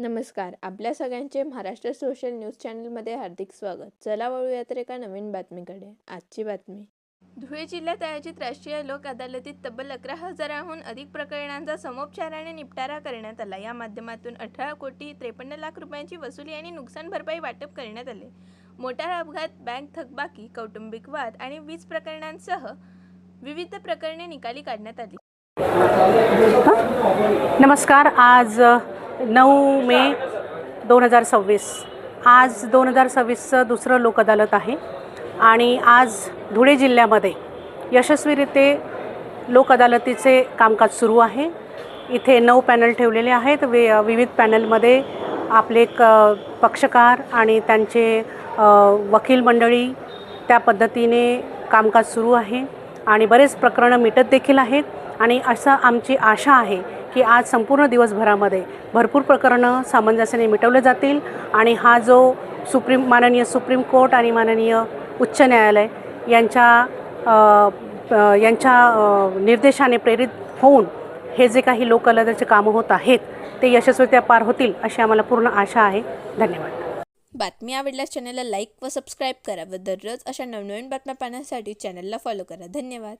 नमस्कार. आपल्या सगळ्यांचे महाराष्ट्र सोशल न्यूज चॅनलमध्ये हार्दिक स्वागत. चला वळूयात एका नवीन बातमीकडे. आजची बातमी. धुळे जिल्ह्यात आयोजित राष्ट्रीय लोक अदालतीत तब्बल 11,000हून अधिक प्रकरणांचा समोपचाराने निपटारा करण्यात आला. या माध्यमातून 18,53,00,000 रुपयांची वसुली आणि नुकसान भरपाई वाटप करण्यात आले. मोटार अपघात, बँक थकबाकी, कौटुंबिक वाद आणि वीज प्रकरणांसह विविध प्रकरणे निकाली काढण्यात आली. नमस्कार. आज 9 मे 2026. आज 2026चं दुसरं लोक अदालत आहे आणि आज धुळे जिल्ह्यामध्ये यशस्वीरित्या लोक अदालतीचे कामकाज सुरू आहे. इथे 9 पॅनल ठेवलेले आहेत. विविध पॅनलमध्ये आपले पक्षकार आणि त्यांचे वकील मंडळी त्या पद्धतीने कामकाज सुरू आहे आणि बरेच प्रकरणं मिटत देखील आहेत. आणि असं आमची आशा आहे की आज संपूर्ण दिवसभरामध्ये भरपूर प्रकरणं सामंजस्याने मिटवले जातील आणि हा जो माननीय सुप्रीम कोर्ट आणि माननीय उच्च न्यायालय यांच्या निर्देशाने प्रेरित होऊन हे जे काही लोक अदालतीचे कामं होत आहेत ते यशस्वीरित्या पार होतील अशी आम्हाला पूर्ण आशा आहे. धन्यवाद. बातमी आवडल्यास चॅनलला लाईक व सबस्क्राईब करा व दररोज अशा नवनवीन बातम्या पाहण्यासाठी चॅनलला फॉलो करा. धन्यवाद.